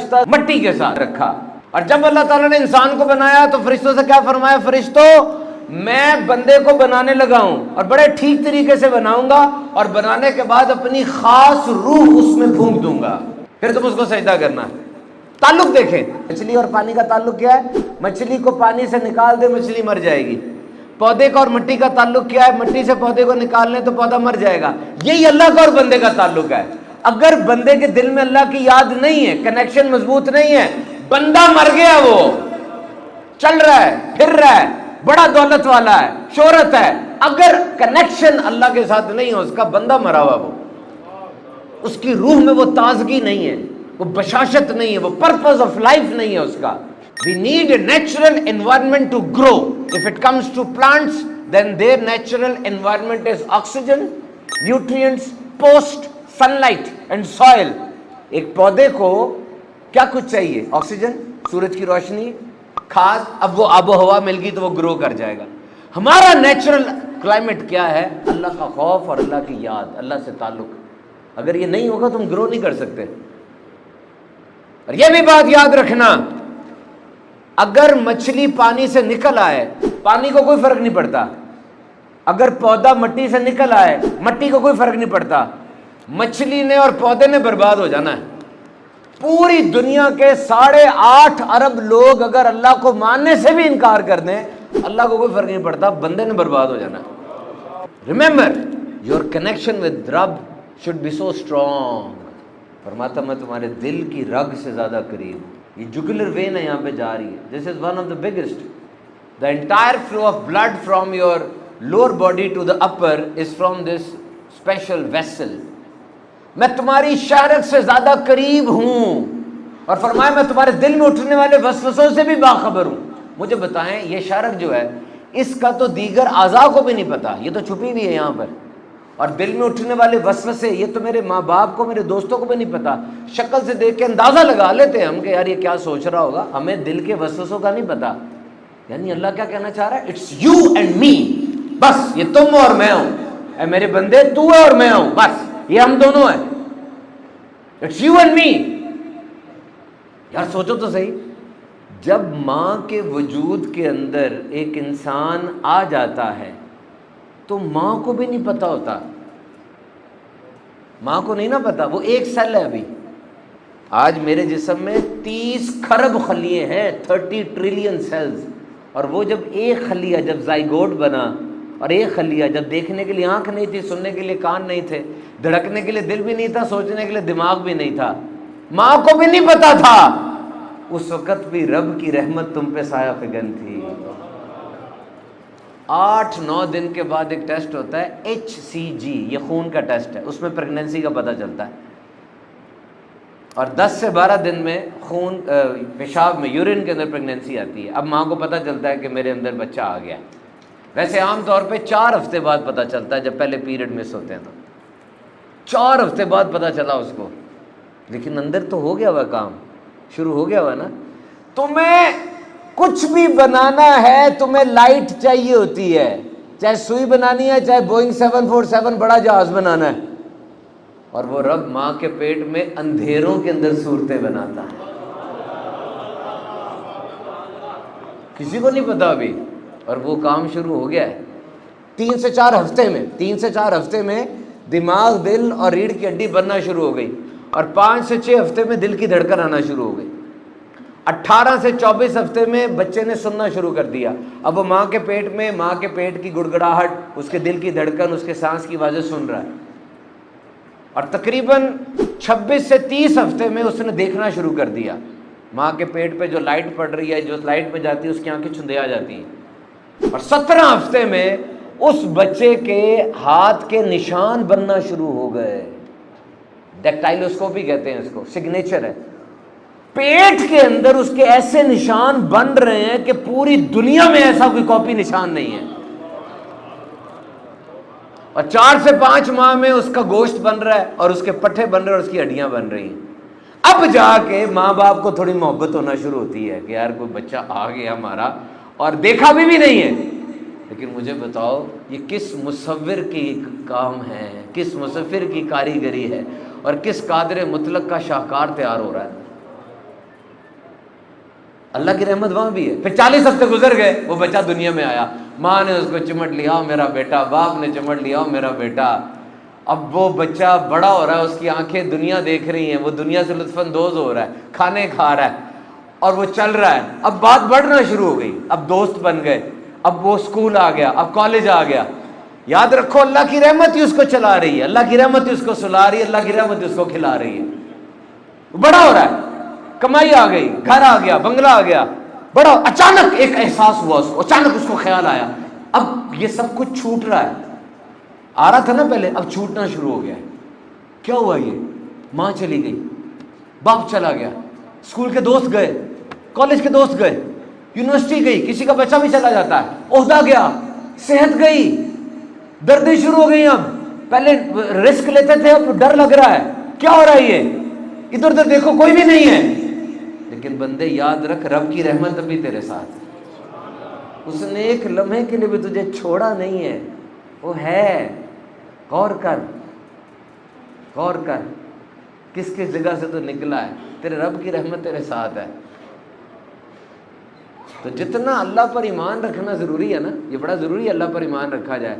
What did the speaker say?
रिश्ता मट्टी के साथ रखा। और जब अल्लाह ताला ने इंसान को बनाया तो फरिश्तों से क्या फरमाया, फरिश्तों मैं बंदे को बनाने लगा हूं और बड़े ठीक तरीके से बनाऊंगा और बनाने के बाद अपनी खास रूह उसमें फूंक दूंगा, फिर तुम उसको सजदा करना। ताल्लुक देखें, मछली और पानी का ताल्लुक क्या है? मछली को पानी से निकाल दे, मछली मर जाएगी। पौधे का और मिट्टी का ताल्लुक क्या है? मिट्टी से पौधे को निकाल ले तो पौधा मर जाएगा। यही अल्लाह का और बंदे का ताल्लुक है। अगर बंदे के दिल में अल्लाह की याद नहीं है, कनेक्शन मजबूत नहीं है, बंदा मर गया, वो चल रहा है, फिर रहा है, बड़ा दौलत वाला है, शोहरत है, अगर कनेक्शन अल्लाह के साथ नहीं है उसका, बंदा मरा हुआ, वो उसकी रूह में वो ताजगी नहीं है, वो बशाशत नहीं है, वो पर्पस ऑफ लाइफ नहीं है उसका। We need a natural environment to grow. If it comes to plants then there natural environment is oxygen, nutrients, post sunlight and soil. एक पौधे को क्या कुछ चाहिए? ऑक्सीजन, सूरज की रोशनी, खाद। अब वो आबो हवा मिल गई तो वो ग्रो कर जाएगा। हमारा नेचुरल क्लाइमेट क्या है? अल्लाह का खौफ और अल्लाह की याद, अल्लाह से ताल्लुक। अगर ये नहीं होगा तुम ग्रो नहीं कर सकते। और ये भी बात याद रखना, अगर मछली पानी से निकल आए, पानी को कोई फर्क नहीं पड़ता। अगर पौधा मिट्टी से निकल आए, मिट्टी को कोई फर्क नहीं पड़ता। मछली ने और पौधे ने बर्बाद हो जाना है। पूरी दुनिया के 8.5 अरब लोग अगर अल्लाह को मानने से भी इनकार कर दें, अल्लाह को कोई फर्क नहीं पड़ता, बंदे ने बर्बाद हो जाना है। रिमेंबर, योर कनेक्शन विद रब शुड बी सो स्ट्रॉन्ग। फरमाता मैं तुम्हारे दिल की रग से ज्यादा करीब। ये जुगुलर वेन है, यहाँ पे जा रही है। This is one of the biggest. The entire flow of blood from your lower body to the upper is from this special vessel. मैं तुम्हारी शारक से ज्यादा करीब हूं। और फरमाया मैं तुम्हारे दिल में उठने वाले वसवसों से भी बाखबर हूं। मुझे बताएं, ये शारक जो है इसका तो दीगर आज़ा को भी नहीं पता, ये तो छुपी हुई है यहाँ पर। और दिल में उठने वाले वसवसे, ये तो मेरे माँ बाप को, मेरे दोस्तों को भी नहीं पता। शक्ल से देख के अंदाजा लगा लेते हैं हम कि यार ये क्या सोच रहा होगा, हमें दिल के वसवसों का नहीं पता। यानी अल्लाह क्या कहना चाह रहा है? इट्स यू एंड मी, बस ये तुम और मैं हूं। मेरे बंदे, तू है और मैं हूं, बस ये हम दोनों हैं। It's you and me. यार सोचो तो सही, जब मां के वजूद के अंदर एक इंसान आ जाता है तो मां को भी नहीं पता होता। मां को नहीं ना पता, वो एक सेल है अभी। आज मेरे जिस्म में 30 खरब खलिए हैं, 30 ट्रिलियन सेल्स। और वो जब एक खलिया, जब जाइगोट बना, और एक खलिया जब देखने के लिए आंख नहीं थी, सुनने के लिए कान नहीं थे, धड़कने के लिए दिल भी नहीं था, सोचने के लिए दिमाग भी नहीं था, मां को भी नहीं पता था, उस वक्त भी रब की रहमत तुम पे साया फिगन थी। 8-9 दिन के बाद एक टेस्ट होता है HCG, ये खून का टेस्ट है, उसमें प्रेगनेंसी का पता चलता है। और 10 से 12 दिन में खून पेशाब में, यूरिन के अंदर प्रेगनेंसी आती है। अब माँ को पता चलता है कि मेरे अंदर बच्चा आ गया। वैसे आम तौर पे 4 हफ्ते बाद पता चलता है, जब पहले पीरियड मिस होते हैं तो 4 हफ्ते बाद पता चला उसको, लेकिन अंदर तो हो गया हुआ काम, शुरू हो गया हुआ ना। तुम्हें कुछ भी बनाना है, तुम्हें लाइट चाहिए होती है, चाहे सुई बनानी है, चाहे बोइंग 747 बड़ा जहाज बनाना है। और वो रब माँ के पेट में अंधेरों के अंदर सूरतें बनाता है, किसी को नहीं पता अभी, और वो काम शुरू हो गया है। 3 से 4 हफ्ते में दिमाग, दिल और रीढ़ की हड्डी बनना शुरू हो गई, और 5 से 6 हफ्ते में दिल की धड़कन आना शुरू हो गई। 18 से 24 हफ्ते में बच्चे ने सुनना शुरू कर दिया। अब वो माँ के पेट में, माँ के पेट की गुड़गुड़ाहट, उसके दिल की धड़कन, उसके सांस की आवाज़ें सुन रहा है। और तकरीबन 26 से 30 हफ्ते में उसने देखना शुरू कर दिया। माँ के पेट पे जो लाइट पड़ रही है, जो लाइट पे जाती है, उसकी आंखें चुंधिया जाती हैं। और 17 हफ्ते में उस बच्चे के हाथ के निशान बनना शुरू हो गए। डेक्टाइलोस्कोपी कहते हैं इसको, सिग्नेचर है। पेट के अंदर उसके ऐसे निशान बन रहे हैं कि पूरी दुनिया में ऐसा कोई कॉपी निशान नहीं है। और 4 से 5 माह में उसका गोश्त बन रहा है, और उसके पट्टे बन रहे हैं, और उसकी हड्डियां बन रही हैं। अब जाके माँ बाप को थोड़ी मोहब्बत होना शुरू होती है कि यार कोई बच्चा आ गया हमारा, और देखा भी नहीं है। लेकिन मुझे बताओ, ये किस मुसव्विर की काम है, किस मुसव्विर की कारीगरी है, और किस कादर मुतलक का शाहकार तैयार हो रहा है। अल्लाह की रहमत वहां भी है। फिर 40 हफ्ते गुजर गए, वो बच्चा दुनिया में आया, माँ ने उसको चिमट लिया, मेरा बेटा, बाप ने चिमट लिया, मेरा बेटा। अब वो बच्चा बड़ा हो रहा है, उसकी आंखें दुनिया देख रही हैं, वो दुनिया से लुत्फानंदोज हो रहा है, खाने खा रहा है और वो चल रहा है। अब बात बढ़ना शुरू हो गई, अब दोस्त बन गए, अब वो स्कूल आ गया, अब कॉलेज आ गया। याद रखो, अल्लाह की रहमत ही उसको चला रही है, अल्लाह की रहमत ही उसको सुला रही है, अल्लाह की रहमत ही उसको खिला रही है। बड़ा हो रहा है, कमाई आ गई, घर आ गया, बंगला आ गया, बड़ा। अचानक एक एहसास हुआ उसको, अचानक उसको ख्याल आया, अब ये सब कुछ छूट रहा है। आ रहा था ना पहले, अब छूटना शुरू हो गया है। क्या हुआ ये? माँ चली गई, बाप चला गया, स्कूल के दोस्त गए, कॉलेज के दोस्त गए, यूनिवर्सिटी गई, किसी का बच्चा भी चला जाता है, ओहदा गया, सेहत गई, दर्दें शुरू हो गई। अब पहले रिस्क लेते थे, अब डर लग रहा है, क्या हो रहा है ये? इधर उधर देखो, कोई भी नहीं है। लेकिन बंदे याद रख, रब की रहमत अभी तेरे साथ है। उसने एक लम्हे के लिए भी तुझे छोड़ा नहीं है, वो है। गौर कर, गौर कर, किस किस जगह से तो निकला है, तेरे रब की रहमत तेरे साथ है। तो जितना अल्लाह पर ईमान रखना ज़रूरी है ना, ये बड़ा ज़रूरी है अल्लाह पर ईमान रखा जाए।